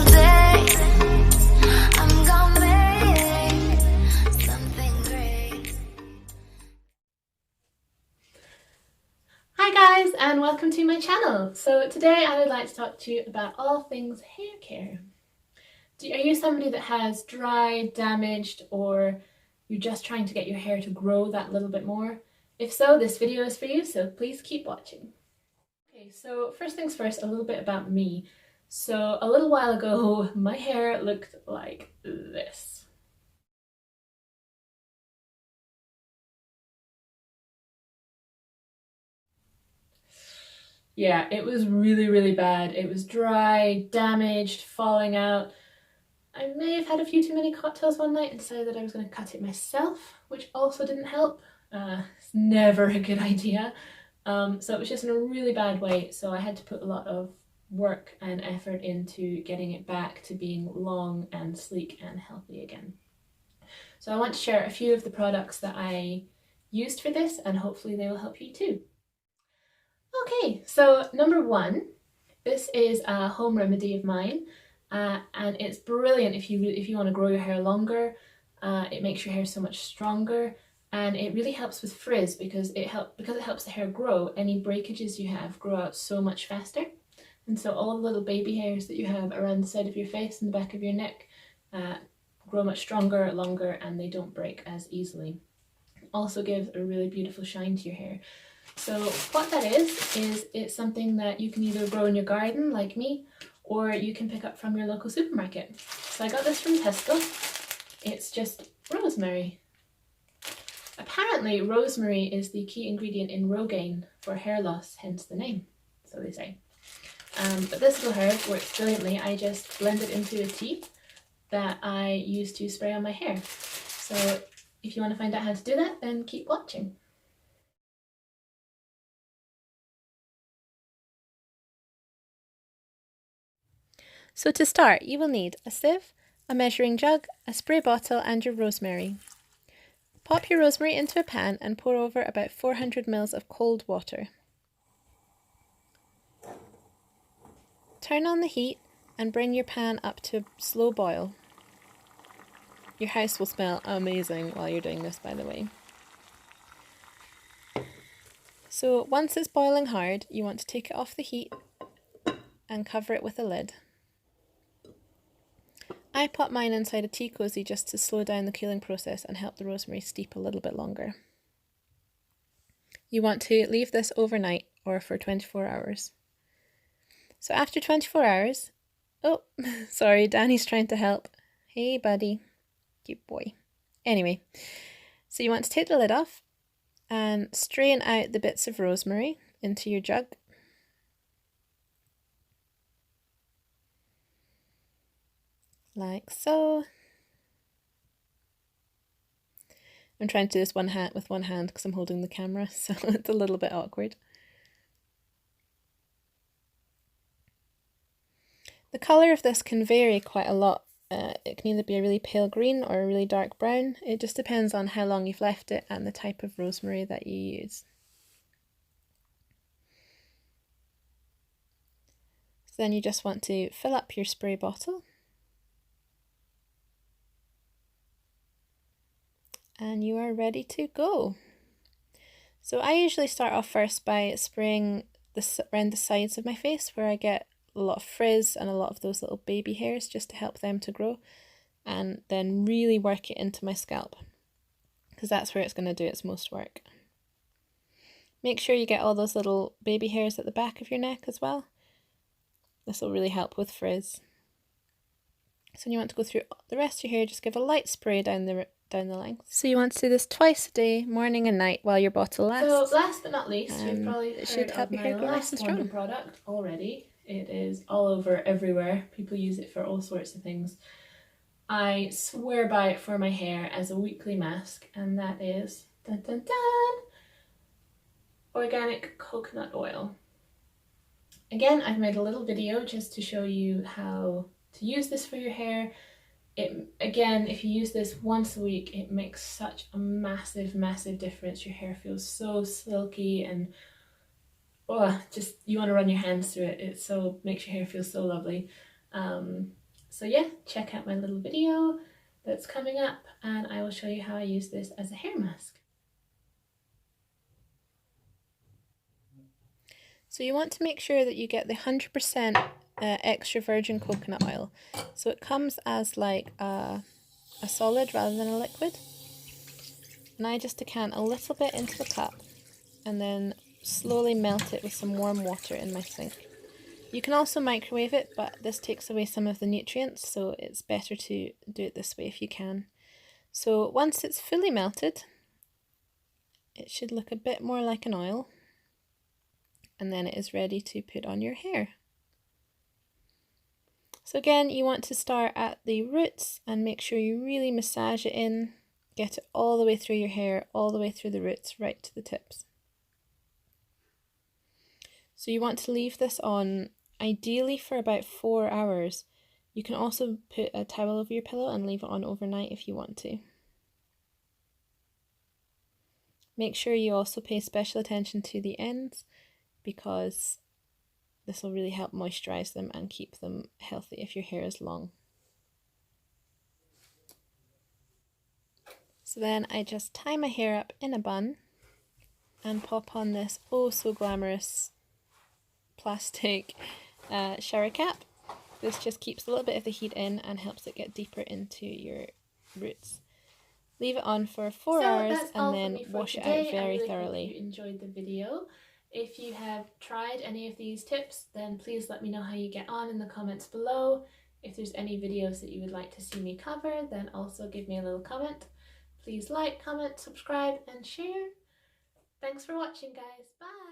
day. I'm gonna make something great. Hi guys, and welcome to my channel. So today I would like to talk to you about all things hair care. Are you somebody that has dry, damaged, or you're just trying to get your hair to grow that little bit more? If so, this video is for you, so please keep watching. Okay, so first things first, a little bit about me. So a little while ago, my hair looked like this. Yeah, it was really, really bad. It was dry, damaged, falling out. I may have had a few too many cocktails one night and decided that I was going to cut it myself, which also didn't help. It's never a good idea. So it was just in a really bad way, so I had to put a lot of work and effort into getting it back to being long and sleek and healthy again. So I want to share a few of the products that I used for this, and hopefully they will help you too. Okay, so number one, this is a home remedy of mine, and it's brilliant if you want to grow your hair longer. It makes your hair so much stronger, and it really helps with frizz because it helps the hair grow. Any breakages you have grow out so much faster, and so all the little baby hairs that you have around the side of your face and the back of your neck grow much stronger, longer, and they don't break as easily. It also gives a really beautiful shine to your hair. So what that is it's something that you can either grow in your garden like me, or you can pick up from your local supermarket. So I got this from Tesco. It's just rosemary. Apparently rosemary is the key ingredient in Rogaine for hair loss, hence the name, so they say. But this little herb works brilliantly. I just blend it into a tea that I use to spray on my hair. So if you want to find out how to do that, then keep watching. So to start, you will need a sieve, a measuring jug, a spray bottle and your rosemary. Pop your rosemary into a pan and pour over about 400 ml of cold water. Turn on the heat and bring your pan up to a slow boil. Your house will smell amazing while you're doing this, by the way. So once it's boiling hard, you want to take it off the heat and cover it with a lid. I pop mine inside a tea cozy just to slow down the cooling process and help the rosemary steep a little bit longer. You want to leave this overnight or for 24 hours. So after 24 hours, oh, sorry, Danny's trying to help. Hey buddy, cute boy. Anyway, so you want to take the lid off and strain out the bits of rosemary into your jug. Like so. I'm trying to do this with one hand because I'm holding the camera, so it's a little bit awkward. The colour of this can vary quite a lot. It can either be a really pale green or a really dark brown. It just depends on how long you've left it and the type of rosemary that you use. So then you just want to fill up your spray bottle. And you are ready to go. So I usually start off first by spraying around the sides of my face where I get a lot of frizz and a lot of those little baby hairs just to help them to grow, and then really work it into my scalp because that's where it's going to do its most work. Make sure you get all those little baby hairs at the back of your neck as well. This will really help with frizz. So when you want to go through the rest of your hair, just give a light spray down the length. So you want to do this twice a day, morning and night, while your bottle lasts. So last but not least, you've probably heard should help your hair grow nice and strong. Product already. It is all over everywhere. People use it for all sorts of things. I swear by it for my hair as a weekly mask, and that is dun, dun, dun, organic coconut oil. Again, I've made a little video just to show you how to use this for your hair. Again, if you use this once a week, it makes such a massive, massive difference. Your hair feels so silky and just you want to run your hands through it. It makes your hair feel so lovely. So yeah, check out my little video that's coming up and I will show you how I use this as a hair mask. So you want to make sure that you get the 100% extra virgin coconut oil. So it comes as like a solid rather than a liquid. And I just decant a little bit into the cup and then slowly melt it with some warm water in my sink. You can also microwave it, but this takes away some of the nutrients, so it's better to do it this way if you can. So once it's fully melted, it should look a bit more like an oil, and then it is ready to put on your hair. So again, you want to start at the roots and make sure you really massage it in, get it all the way through your hair, all the way through the roots, right to the tips. So you want to leave this on ideally for about 4 hours. You can also put a towel over your pillow and leave it on overnight if you want to. Make sure you also pay special attention to the ends because this will really help moisturize them and keep them healthy if your hair is long. So then I just tie my hair up in a bun and pop on this oh so glamorous plastic shower cap. This just keeps a little bit of the heat in and helps it get deeper into your roots. Leave it on for 4 hours and then wash it out very thoroughly. Hope you enjoyed the video. If you have tried any of these tips, then please let me know how you get on in the comments below. If there's any videos that you would like to see me cover, then also give me a little comment. Please like, comment, subscribe and share. Thanks for watching guys. Bye!